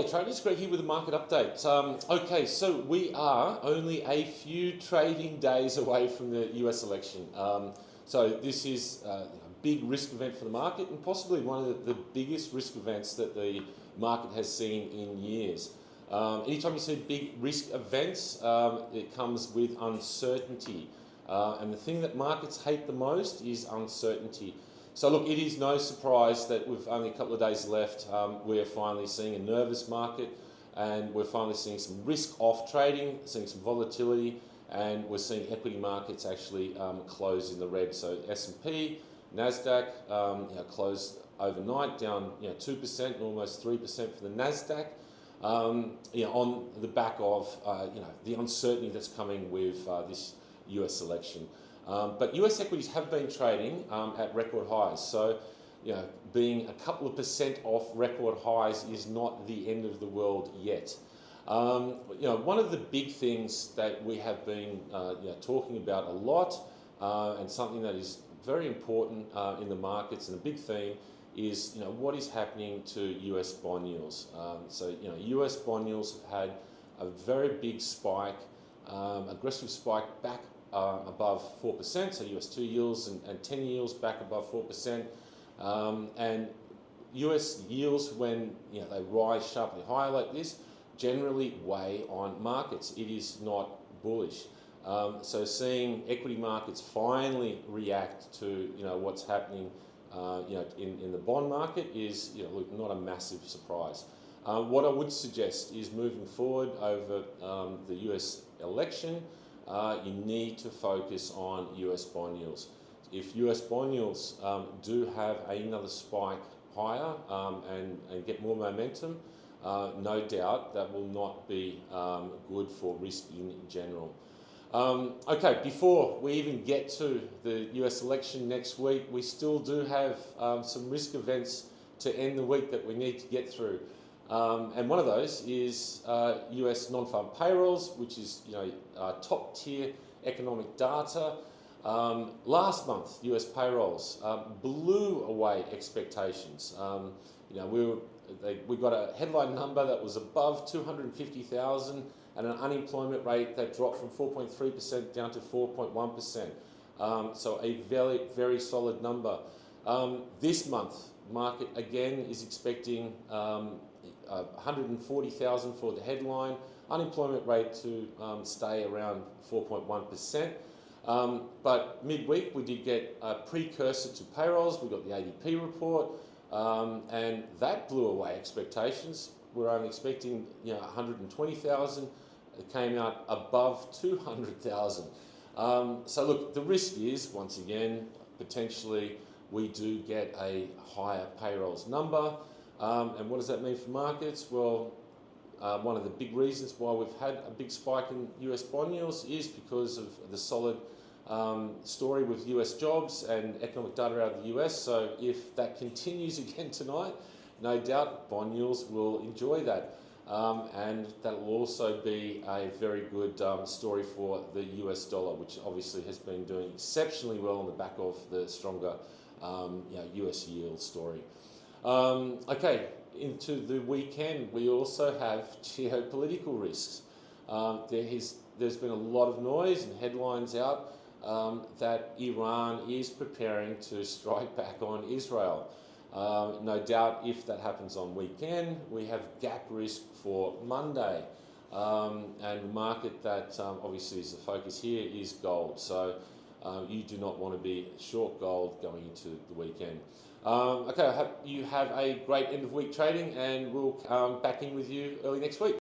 G'day traders, Greg here with a market update. Okay, so we are only a few trading days away from the US election. So this is a big risk event for the market and possibly one of the biggest risk events that the market has seen in years. Anytime you see big risk events, it comes with uncertainty. And the thing that markets hate the most is uncertainty. So look, it is no surprise that with only a couple of days left, we're finally seeing a nervous market and we're finally seeing some risk-off trading, seeing some volatility, and we're seeing equity markets actually close in the red. So S&P, NASDAQ closed overnight down 2%, almost 3% for the NASDAQ, on the back of the uncertainty that's coming with this US election. But US equities have been trading at record highs. So, being a couple of percent off record highs is not the end of the world yet. One of the big things that we have been talking about a lot, and something that is very important in the markets and a big theme is what is happening to US bond yields. US bond yields have had a very big spike, aggressive spike back above 4%, so US 2 yields and 10 yields back above 4%, and US yields, when they rise sharply higher like this, generally weigh on markets. It is not bullish. So seeing equity markets finally react to what's happening in the bond market is not a massive surprise. What I would suggest is moving forward over the US election, you need to focus on US bond yields. If US bond yields do have another spike higher and get more momentum, no doubt that will not be good for risk in general. Okay, before we even get to the US election next week, we still do have some risk events to end the week that we need to get through. And one of those is US non-farm payrolls, which is top tier economic data. Last month, US payrolls blew away expectations. We got a headline number that was above 250,000 and an unemployment rate that dropped from 4.3% down to 4.1%. So a very, very solid number. This month, market again is expecting 140,000 for the headline, unemployment rate to stay around 4.1%. But midweek we did get a precursor to payrolls. We got the ADP report, and that blew away expectations. We're only expecting 120,000. It came out above 200,000. So look, the risk is once again potentially we do get a higher payrolls number. And what does that mean for markets? Well, one of the big reasons why we've had a big spike in US bond yields is because of the solid story with US jobs and economic data out of the US. So if that continues again tonight, no doubt bond yields will enjoy that. And that will also be a very good story for the US dollar, which obviously has been doing exceptionally well on the back of the stronger US yield story. Okay, into the weekend, we also have geopolitical risks. There's been a lot of noise and headlines out that Iran is preparing to strike back on Israel. No doubt if that happens on weekend, we have gap risk for Monday. And the market that obviously is the focus here is gold. So you do not want to be short gold going into the weekend. Okay, I hope you have a great end of week trading, and we'll back in with you early next week.